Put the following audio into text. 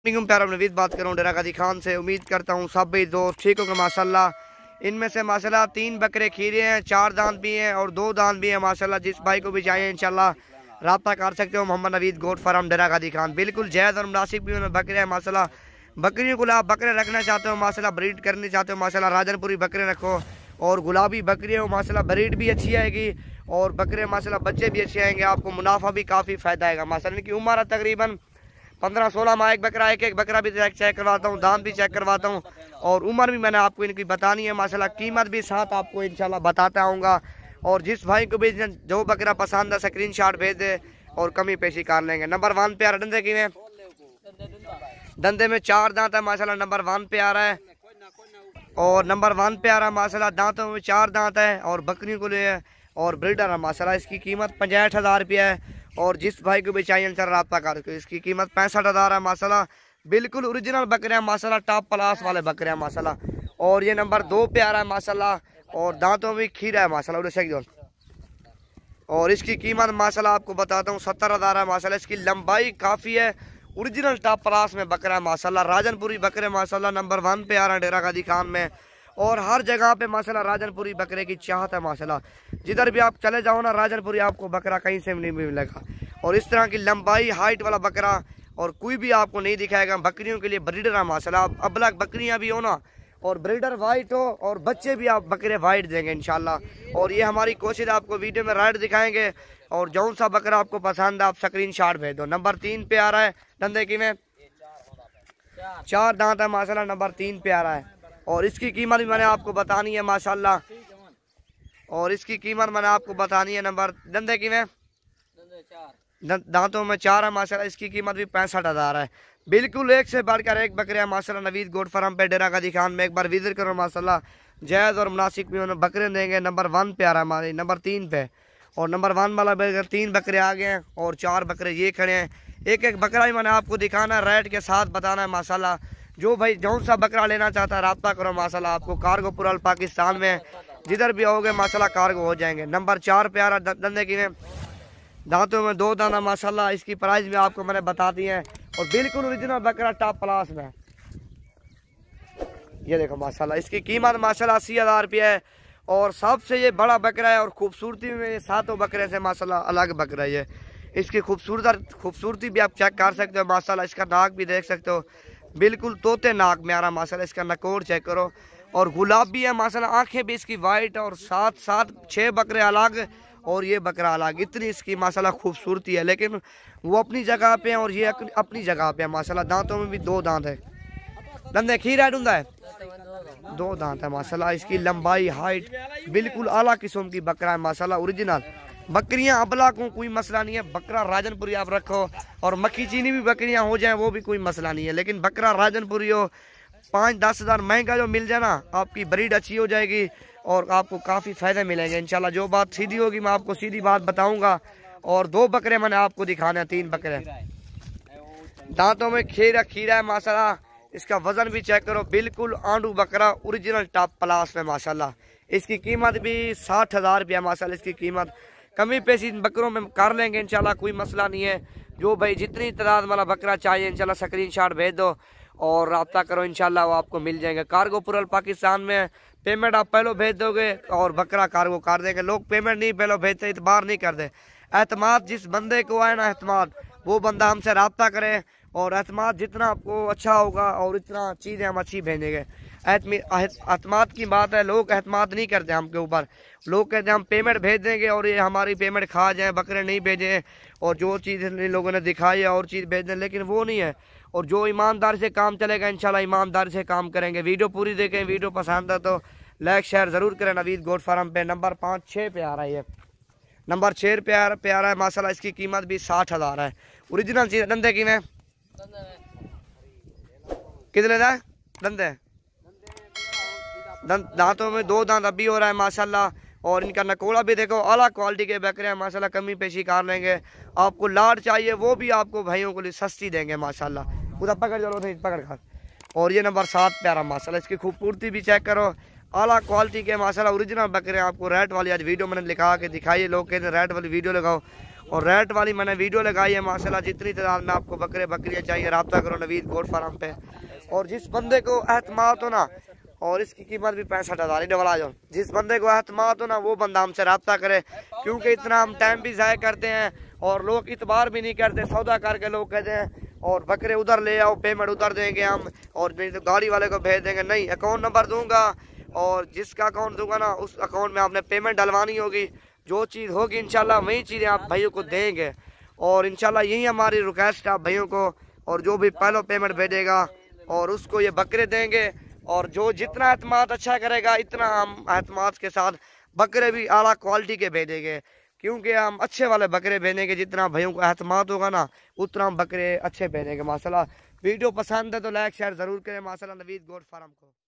प्यारा नवीद बात कर रहा हूँ डेरा गाजी खान से। उम्मीद करता हूँ सब भी दोस्त ठीक होंगे माशाल्लाह। इनमें से माशाल्लाह 3 बकरे खीरे हैं, 4 दांत भी हैं और 2 दांत भी हैं माशाल्लाह। जिस भाई को भी चाहिए इंशाल्लाह रब्ता कर सकते हो। मोहम्मद नवीद गोट फार्म डेरा गाजी खान बिल्कुल जायज़ और मुनासिब भी उन्हें बकरे हैं माशाल्लाह। बकरियों को आप बकरे रखना चाहते हो माशाल्लाह, ब्रीड करनी चाहते हो माशाल्लाह, राजनपुरी बकरे रखो और गुलाबी बकरी हो माशाल्लाह। ब्रीड भी अच्छी आएगी और बकरे माशाल्लाह बच्चे भी अच्छे आएंगे, आपको मुनाफा भी काफ़ी फ़ायदा आएगा माशाल्लाह। इनकी उम्र है तकरीबन 15-16 माह। एक बकरा भी चेक करवाता हूँ, दाम भी चेक करवाता हूँ और उम्र भी मैंने आपको इनकी बतानी है माशाल्लाह। कीमत भी साथ आपको इंशाल्लाह बताता आऊँगा। और जिस भाई को भी जो बकरा पसंद है स्क्रीनशॉट भेज दे और कमी पेशी कर लेंगे। नंबर 1 पे आ रहा है। डंडे की में डंडे में 4 दांत है माशाल्लाह। नंबर 1 पे आ रहा है और नंबर 1 पे आ रहा है माशाल्लाह। दांतों में 4 दांत है और बकरियों को लिए और ब्रीडर है माशाल्लाह। इसकी कीमत 65,000 रुपया है और जिस भाई को भी चाहिए इंशाल्लाह रब्ता कर दो। इसकी कीमत 65,000 है माशाल्लाह। बिल्कुल ओरिजिनल बकरे हैं माशाल्लाह, टॉप क्लास वाले बकरे हैं माशाल्लाह। और ये नंबर 2 पे आ रहा है माशाल्लाह और दांतों में खीरा है माशाल्लाह। और इसकी कीमत माशाल्लाह आपको बताता हूँ 70,000 है माशाल्लाह। इसकी लंबाई काफ़ी है, ओरिजिनल टॉप क्लास में बकरा है माशाल्लाह। राजनपुरी बकरे माशाल्लाह नंबर 1 पे आ रहा है डेरा गाजी खान में और हर जगह पे माशाल्लाह राजनपुरी बकरे की चाहत है माशाल्लाह। जिधर भी आप चले जाओ ना राजनपुरी आपको बकरा कहीं से नहीं मिलेगा। और इस तरह की लंबाई हाइट वाला बकरा और कोई भी आपको नहीं दिखाएगा। बकरियों के लिए ब्रीडर है माशाल्लाह। अबलग बकरियां भी हो ना और ब्रीडर वाइट हो और बच्चे भी आप बकरे वाइट देंगे इंशाल्लाह। और ये हमारी कोशिश आपको वीडियो में राइट दिखाएंगे और जौन सा बकरा आपको पसंद है आप स्क्रीनशॉट भेज दो। नंबर 3 पे आ रहा है धंधे की में 4 दांत है माशाल्लाह। नंबर 3 पे आ रहा है और इसकी कीमत भी मैंने आपको बतानी है माशाल्लाह। और इसकी कीमत मैंने आपको बतानी है नंबर धंधे की में दांतों में 4 है माशाल्लाह। इसकी कीमत भी 65,000 है। बिल्कुल एक से बढ़कर एक बकरे हैं माशाल्लाह। नवीद गोट फार्म पे डेरा गाजी खान में एक बार विजिट करो माशाल्लाह। जायज़ और मुनासिब में उन्हें बकरे देंगे। नंबर 1 पे आ रहा है हमारे, नंबर 3 पे और नंबर 1 वाला 3 बकरे आ गए हैं और 4 बकरे ये खड़े हैं। एक एक बकरा ही मैंने आपको दिखाना है, रेट के साथ बताना है माशाल्लाह। जो भाई जौन सा बकरा लेना चाहता है रब्ता करो माशाल्लाह। आपको कार्गो पूरा पाकिस्तान में जिधर भी आओगे माशाल्लाह कार्गो हो जाएंगे। नंबर 4 पे आ रहा धंधे की में दांतों में 2 दाना माशाल्लाह। इसकी प्राइस भी आपको मैंने बता दी है और बिल्कुल ओरिजिनल बकरा टॉप क्लास में। ये देखो माशाल्लाह। इसकी कीमत माशाल्लाह 80,000 रुपया है और सबसे ये बड़ा बकरा है और खूबसूरती में 7 बकरे से माशाल्लाह अलग बकरा है। इसकी खूबसूरती भी आप चेक कर सकते हो माशाल्लाह। इसका नाक भी देख सकते हो, बिल्कुल तोते नाक में आ रहा माशाल्लाह। इसका नकोर चेक करो और गुलाबी है माशाल्लाह। आंखें भी इसकी वाइट और 6 बकरे अलग और ये बकरा अलग। इतनी इसकी माशाल्लाह खूबसूरती है, लेकिन वो अपनी जगह पे है और ये अपनी जगह पे है माशाल्लाह। दांतों में भी 2 दांत है। धंधे खीरा ढूंढा है 2 दांत है माशाल्लाह। इसकी लंबाई हाइट बिल्कुल आला किस्म की बकरा है माशाल्लाह। ओरिजिनल बकरियां अबला को कोई मसला नहीं है। बकरा राजनपुरी आप रखो और मक्खी चीनी भी बकरियां हो जाएं वो भी कोई मसला नहीं है, लेकिन बकरा राजनपुरी हो 5-10 हज़ार महंगा जो मिल जाए ना, आपकी ब्रीड अच्छी हो जाएगी और आपको काफ़ी फ़ायदे मिलेंगे इंशाल्लाह। जो बात सीधी होगी मैं आपको सीधी बात बताऊंगा। और 2 बकरे मैंने आपको दिखाने हैं, 3 बकरे। दांतों में खीरा है माशाल्लाह। इसका वजन भी चेक करो, बिल्कुल आंडू बकरा ओरिजिनल टॉप क्लास में माशाल्लाह। इसकी कीमत भी 60,000 रुपया माशाल्लाह। इसकी कीमत कमी पेशी इन बकरों में कर लेंगे इंशाल्लाह, कोई मसला नहीं है। जो भाई जितनी तादाद वाला बकरा चाहिए इंशाल्लाह स्क्रीनशॉट भेज दो और रब्ता करो इंशाल्लाह वो आपको मिल जाएंगे। कार्गो पूरा पाकिस्तान में। पेमेंट आप पहले भेज दोगे और बकरा कार्गो कर देंगे। लोग पेमेंट नहीं पहले भेजते, इतबार नहीं करते। एतमाद जिस बंदे को आए ना एतमाद, वो बंदा हमसे रब्ता करे और एतमाद जितना आपको अच्छा होगा और इतना चीज़ें हम अच्छी भेजेंगे। एतमाद की बात है, लोग एतमाद नहीं करते हमके ऊपर। लोग कहते हैं हम पेमेंट भेज देंगे और ये हमारी पेमेंट खा जाए, बकरे नहीं भेजें और जो चीज़ लोगों ने दिखाई है और चीज़ भेज दें, लेकिन वो नहीं है। और जो ईमानदार से काम चलेगा इंशाल्लाह ईमानदार से काम करेंगे। वीडियो पूरी देखें, वीडियो पसंद है तो लाइक शेयर ज़रूर करें। नवीद गोट फार्म पे नंबर 5-6 पे आ रहा है। ये नंबर 6 पे आ रहा है माशाल्लाह। इसकी कीमत भी 60,000 है। ओरिजिनल चीज़ धंधे की में कितने है धंधे दांतों में 2 दांत अभी हो रहा है माशाल्लाह। और इनका नकोड़ा भी देखो, आला क्वालिटी के बकरे हैं माशाल्लाह। कमी पेशी कर लेंगे। आपको लाड चाहिए वो भी आपको भाइयों को लिए सस्ती देंगे माशाल्लाह। उधर पकड़ चलो नहीं पकड़ कर। और ये नंबर 7 पे आ रहा माशाल्लाह। इसकी खूबसूरती भी चेक करो, आला क्वालिटी के माशाल्लाह ओरिजिनल बकरे। आपको रेट वाली आज वीडियो मैंने लिखा के दिखाई, लोग कहते हैं रेट वाली वीडियो लगाओ और रेट वाली मैंने वीडियो लगाई है माशाल्लाह। जितनी तादाद में आपको बकरे बकरियाँ चाहिए रब्ता करो नवीद गोट फार्म पे। और जिस बंदे को एतमाद हो ना, और इसकी कीमत भी 65,000 ही डबल आ जाओ। जिस बंदे को एतमाद हो ना वो बंदा हमसे रब्ता करे, क्योंकि इतना हम टाइम भी ज़ाया करते हैं और लोग इतबार भी नहीं करते। सौदा करके लोग कहते हैं और बकरे उधर ले आओ, पेमेंट उधर देंगे हम, और नहीं तो गाड़ी वाले को भेज देंगे। नहीं, अकाउंट नंबर दूंगा और जिसका अकाउंट दूंगा ना उस अकाउंट में आपने पेमेंट डलवानी होगी। जो चीज़ होगी इंशाल्लाह वही चीज़ें आप भाइयों को देंगे। और इंशाल्लाह यही हमारी रिक्वेस्ट है आप भाइयों को। और जो भी पहले पेमेंट भेजेगा और उसको ये बकरे देंगे। और जो जितना एतमाद अच्छा करेगा इतना हम एतमाद के साथ बकरे भी आला क्वालिटी के भेजेंगे, क्योंकि हम अच्छे वाले बकरे भेजेंगे। जितना भाइयों को एतमाद होगा ना उतना हम बकरे अच्छे भेजेंगे माशाल्लाह। वीडियो पसंद है तो लाइक शेयर ज़रूर करें माशाल्लाह नवीद गोट फार्म को।